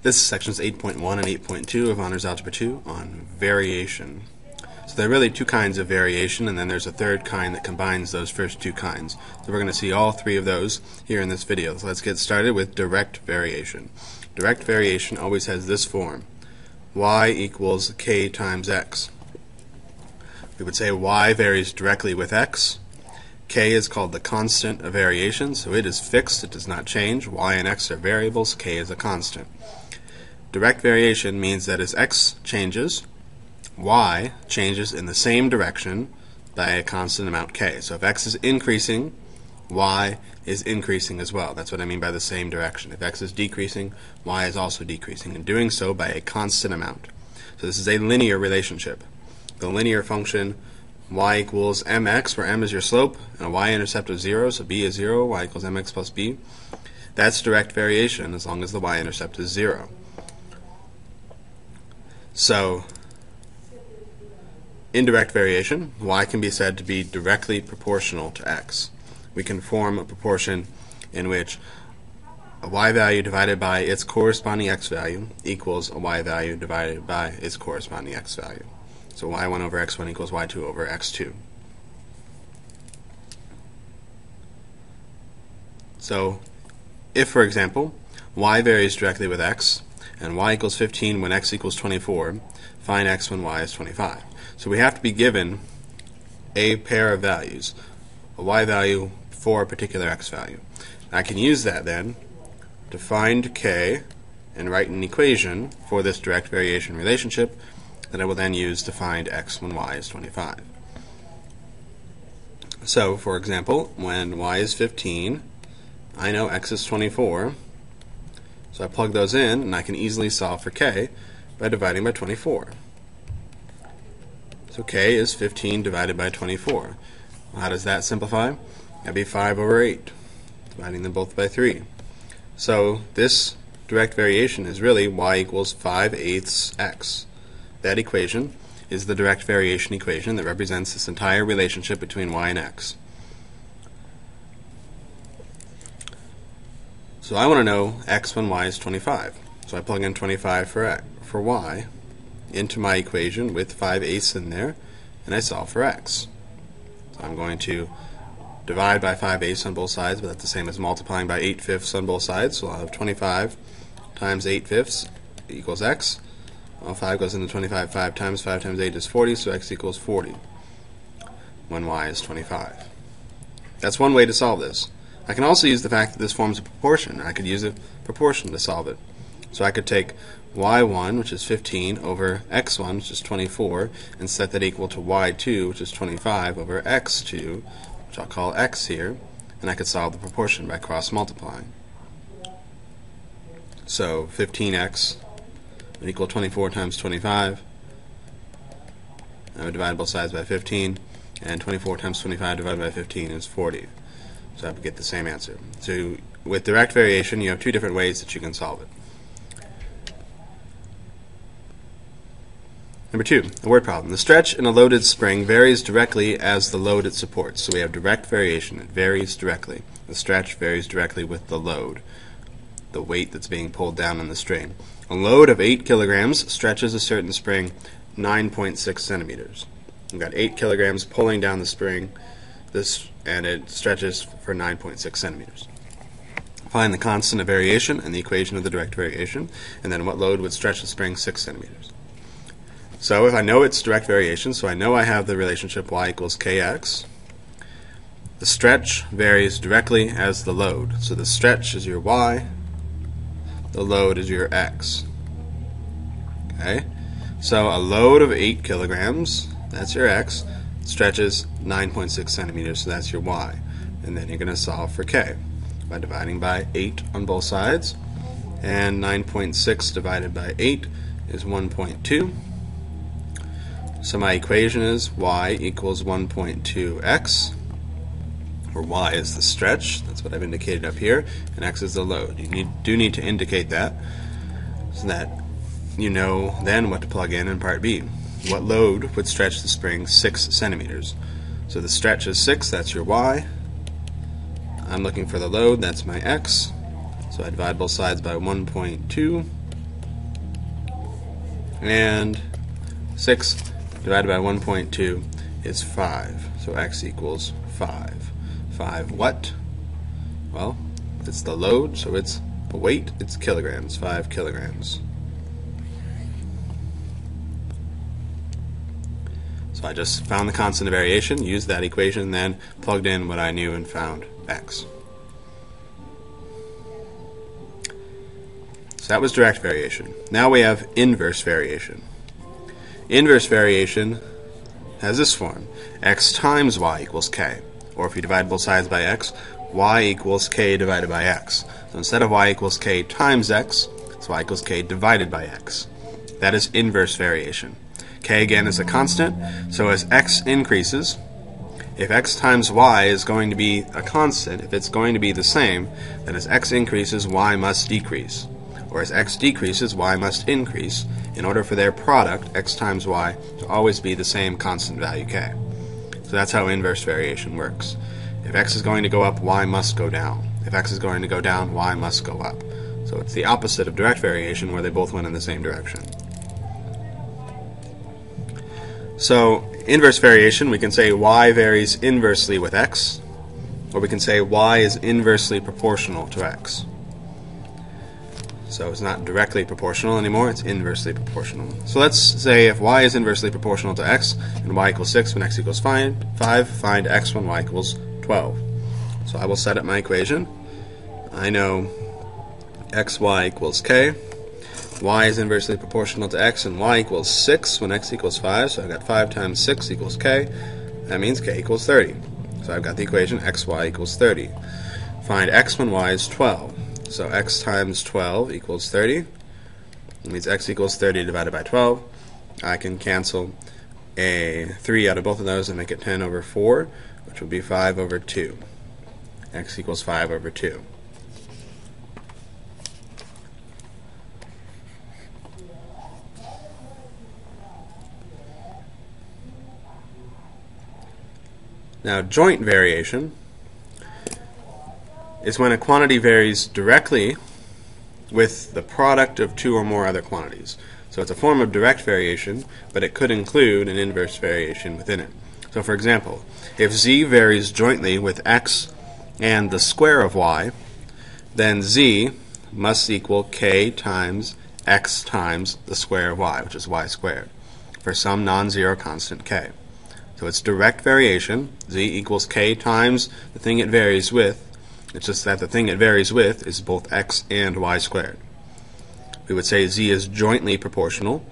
This is sections 8.1 and 8.2 of Honors Algebra 2 on variation. So there are really two kinds of variation, and then there's a third kind that combines those first two kinds. So we're going to see all three of those here in this video. So let's get started with direct variation. Direct variation always has this form: y equals k times x. We would say y varies directly with x. K is called the constant of variation, so it is fixed, it does not change. Y and x are variables, k is a constant. Direct variation means that as x changes, y changes in the same direction by a constant amount k. So if x is increasing, y is increasing as well. That's what I mean by the same direction. If x is decreasing, y is also decreasing, and doing so by a constant amount. So this is a linear relationship. The linear function y equals mx, where m is your slope, and a y-intercept of 0, so b is 0, y equals mx plus b. That's direct variation as long as the y-intercept is 0. So, in direct variation, y can be said to be directly proportional to x. We can form a proportion in which a y value divided by its corresponding x value equals a y value divided by its corresponding x value. So y1 over x1 equals y2 over x2. So, if, for example, y varies directly with x, and y equals 15 when x equals 24, find x when y is 25. So we have to be given a pair of values, a y value for a particular x value. I can use that then to find k and write an equation for this direct variation relationship that I will then use to find x when y is 25. So, for example, when y is 15, I know x is 24, so I plug those in, and I can easily solve for k by dividing by 24. So k is 15 divided by 24. Well, how does that simplify? That'd be 5 over 8, dividing them both by 3. So this direct variation is really y equals 5/8 x. That equation is the direct variation equation that represents this entire relationship between y and x. So I want to know x when y is 25. So I plug in 25 for y into my equation with 5/8 in there, and I solve for x. So I'm going to divide by 5/8 on both sides, but that's the same as multiplying by 8/5 on both sides. So I'll have 25 times 8/5 equals x. Well, 5 goes into 25 5 times 8 is 40, so x equals 40 when y is 25. That's one way to solve this. I can also use the fact that this forms a proportion. I could use a proportion to solve it. So I could take y1, which is 15, over x1, which is 24, and set that equal to y2, which is 25, over x2, which I'll call x here, and I could solve the proportion by cross-multiplying. So 15x would equal 24 times 25. I would divide both sides by 15, and 24 times 25 divided by 15 is 40. So I would get the same answer. So with direct variation, you have two different ways that you can solve it. Number 2, a word problem. The stretch in a loaded spring varies directly as the load it supports. So we have direct variation. It varies directly. The stretch varies directly with the load, the weight that's being pulled down on the string. A load of 8 kilograms stretches a certain spring 9.6 centimeters. We've got 8 kilograms pulling down the spring, and it stretches for 9.6 centimeters. Find the constant of variation and the equation of the direct variation, and then what load would stretch the spring 6 centimeters. So if I know it's direct variation, so I know I have the relationship y equals kx. The stretch varies directly as the load. So the stretch is your y, the load is your x. Okay? So a load of 8 kilograms, that's your x, stretches 9.6 centimeters, so that's your y. And then you're going to solve for k by dividing by 8 on both sides. And 9.6 divided by 8 is 1.2. So my equation is y equals 1.2x, where y is the stretch, that's what I've indicated up here, and x is the load. You do need to indicate that so that you know then what to plug in part B. What load would stretch the spring 6 centimeters? So the stretch is 6, that's your y. I'm looking for the load, that's my x. So I divide both sides by 1.2, and 6 divided by 1.2 is 5. So x equals 5. 5 what? Well, it's the load, so it's the weight, it's kilograms, 5 kilograms. So I just found the constant of variation, used that equation, then plugged in what I knew and found x. So that was direct variation. Now we have inverse variation. Inverse variation has this form: x times y equals k. Or if you divide both sides by x, y equals k divided by x. So instead of y equals k times x, it's y equals k divided by x. That is inverse variation. K again is a constant, so as x increases, if x times y is going to be a constant, if it's going to be the same, then as x increases, y must decrease. Or as x decreases, y must increase in order for their product, x times y, to always be the same constant value k. So that's how inverse variation works. If x is going to go up, y must go down. If x is going to go down, y must go up. So it's the opposite of direct variation, where they both went in the same direction. So inverse variation, we can say y varies inversely with x, or we can say y is inversely proportional to x. So it's not directly proportional anymore, it's inversely proportional. So let's say if y is inversely proportional to x, and y equals 6 when x equals 5, find x when y equals 12. So I will set up my equation. I know xy equals k. Y is inversely proportional to x, and y equals 6 when x equals 5, so I've got 5 times 6 equals k. That means k equals 30. So I've got the equation xy equals 30. Find x when y is 12. So x times 12 equals 30. That means x equals 30 divided by 12. I can cancel a 3 out of both of those and make it 10 over 4, which would be 5 over 2. X equals 5 over 2. Now, joint variation is when a quantity varies directly with the product of two or more other quantities. So it's a form of direct variation, but it could include an inverse variation within it. So for example, if z varies jointly with x and the square of y, then z must equal k times x times the square of y, which is y squared, for some non-zero constant k. So it's direct variation. Z equals k times the thing it varies with. It's just that the thing it varies with is both x and y squared. We would say z is jointly proportional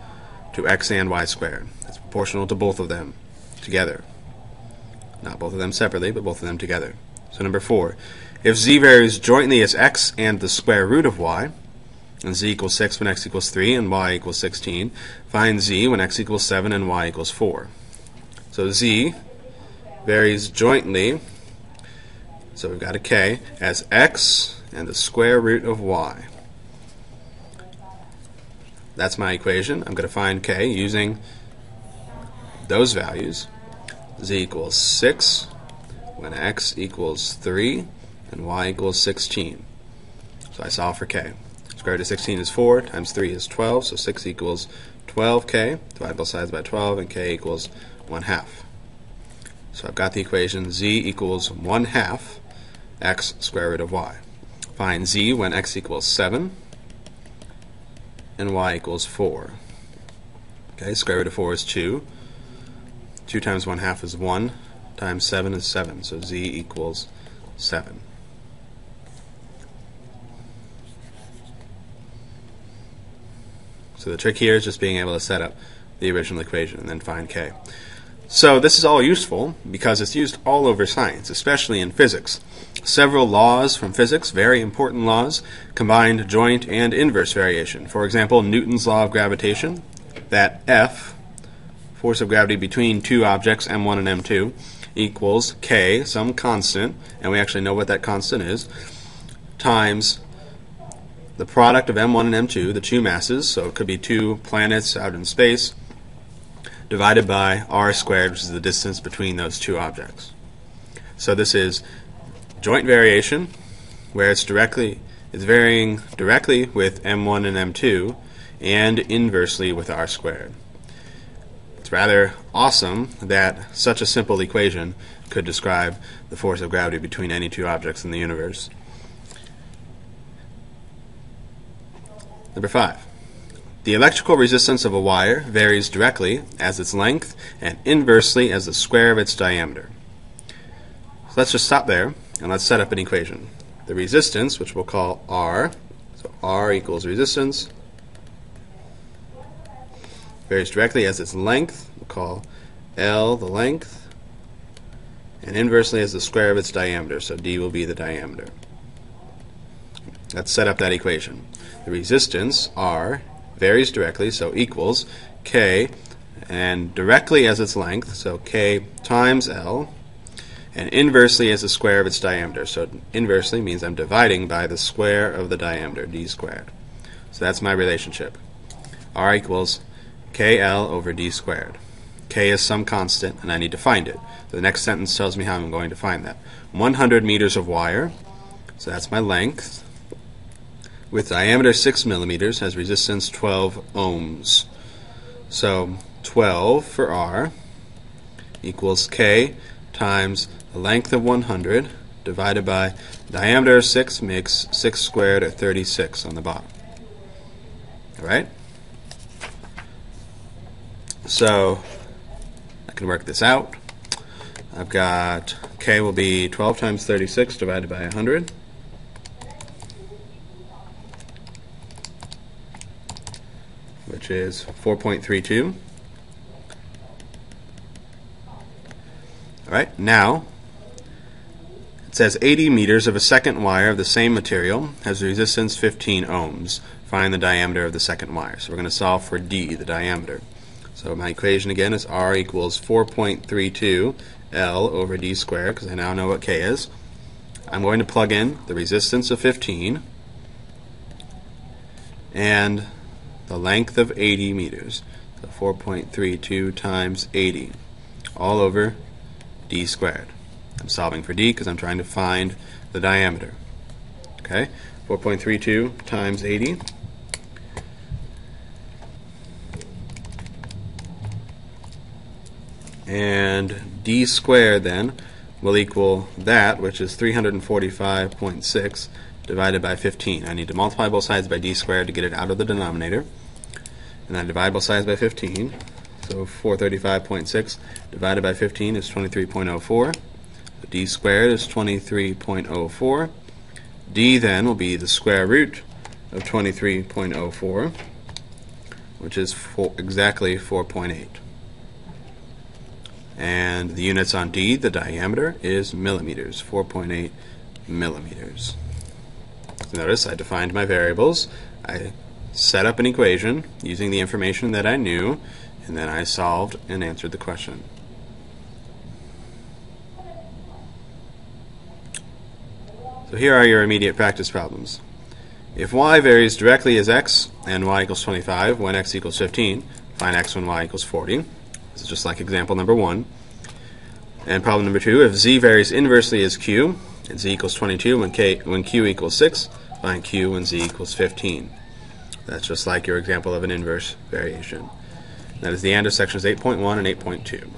to x and y squared. It's proportional to both of them together. Not both of them separately, but both of them together. So number 4, if z varies jointly as x and the square root of y, and z equals 6 when x equals 3 and y equals 16, find z when x equals 7 and y equals 4. So z varies jointly, so we've got a k, as x and the square root of y. That's my equation. I'm going to find k using those values. Z equals 6 when x equals 3 and y equals 16. So I solve for k. Square root of 16 is 4, times 3 is 12, so 6 equals 12k. Divide both sides by 12, and k equals 1/2. So I've got the equation z equals 1/2 x square root of y. Find z when x equals 7 and y equals 4. Okay, square root of 4 is 2. 2 times 1/2 is 1, times 7 is 7, so z equals 7. So the trick here is just being able to set up the original equation and then find k. So this is all useful because it's used all over science, especially in physics. Several laws from physics, very important laws, combined joint and inverse variation. For example, Newton's law of gravitation, that F, force of gravity between two objects, m1 and m2, equals k, some constant, and we actually know what that constant is, times the product of m1 and m2, the two masses, so it could be two planets out in space, divided by r squared, which is the distance between those two objects. So this is joint variation, where it's varying directly with m1 and m2 and inversely with r squared. It's rather awesome that such a simple equation could describe the force of gravity between any two objects in the universe. Number 5. The electrical resistance of a wire varies directly as its length and inversely as the square of its diameter. So let's just stop there and let's set up an equation. The resistance, which we'll call R, so R equals resistance, varies directly as its length, we'll call L the length, and inversely as the square of its diameter, so D will be the diameter. Let's set up that equation. The resistance, R, varies directly, so equals K, and directly as its length, so K times L, and inversely as the square of its diameter. So inversely means I'm dividing by the square of the diameter, D squared. So that's my relationship. R equals KL over D squared. K is some constant, and I need to find it. So the next sentence tells me how I'm going to find that. 100 meters of wire, so that's my length, with diameter 6 millimeters, has resistance 12 ohms. So 12 for R equals K times the length of 100 divided by diameter of 6 makes 6 squared, or 36 on the bottom. Alright? So I can work this out. I've got K will be 12 times 36 divided by 100. Which is 4.32. Alright, now it says 80 meters of a second wire of the same material has resistance 15 ohms. Find the diameter of the second wire. So we're going to solve for D, the diameter. So my equation again is R equals 4.32 L over D squared, because I now know what K is. I'm going to plug in the resistance of 15 and the length of 80 meters. So 4.32 times 80 all over D squared. I'm solving for D because I'm trying to find the diameter. Okay, 4.32 times 80. And D squared then will equal that, which is 345.6 divided by 15. I need to multiply both sides by D squared to get it out of the denominator. And I divide both sides by 15. So 435.6 divided by 15 is 23.04. So D squared is 23.04. D then will be the square root of 23.04, which is exactly 4.8. And the units on D, the diameter, is millimeters, 4.8 millimeters. So notice I defined my variables. I set up an equation using the information that I knew, and then I solved and answered the question. So here are your immediate practice problems. If y varies directly as x and y equals 25 when x equals 15, find x when y equals 40. This is just like example number 1. And problem number 2, if z varies inversely as q and z equals 22 when q equals 6, find q when z equals 15. That's just like your example of an inverse variation. That is the end of sections 8.1 and 8.2.